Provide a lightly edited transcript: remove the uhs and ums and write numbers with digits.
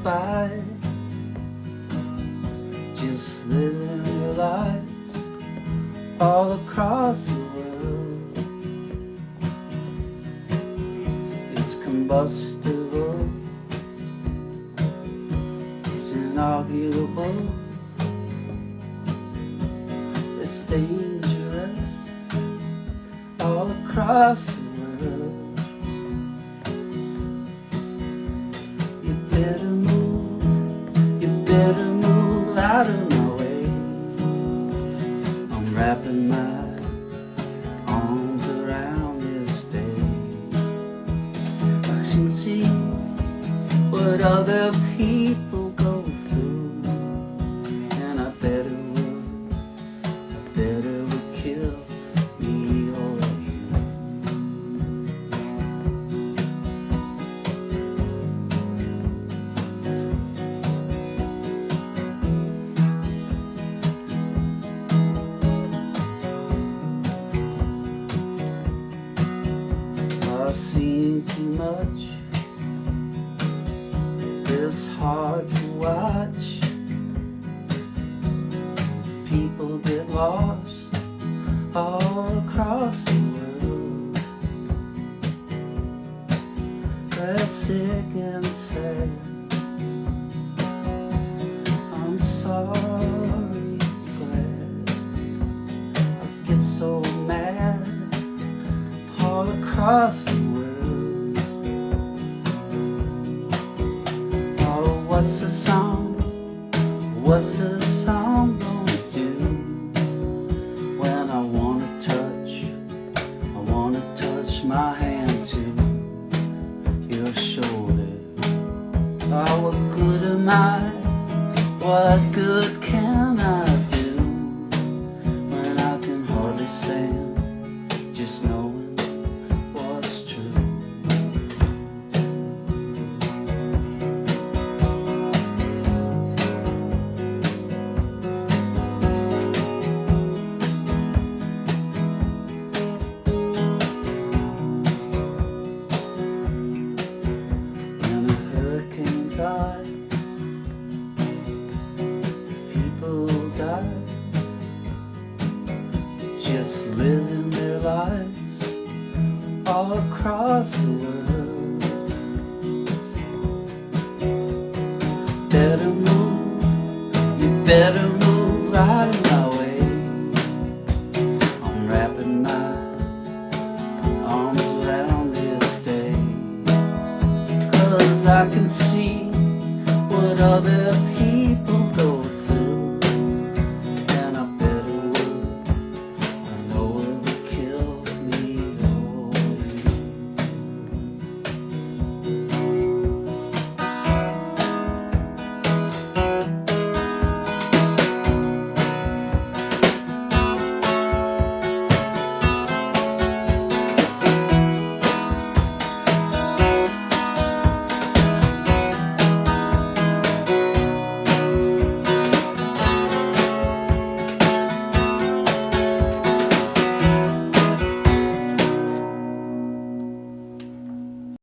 by, just living their lives all across the world. It's combustible, it's inarguable, it's dangerous all across the world. You better move out of my way. I'm wrapping my arms around this day. I can see what other people go through, and I better would kill me or you. I've seen too much, it's hard to watch. People get lost all across the world. They're sick and sad. I'm sorry, glad I get so mad all across the world. Oh, what's a song? What's a song gonna do when I wanna touch my hand to your shoulder? Oh, what good am I? What good can I do when I can hardly stand just knowing what's true? In a hurricane's eye, people die, just living their lives all across the world.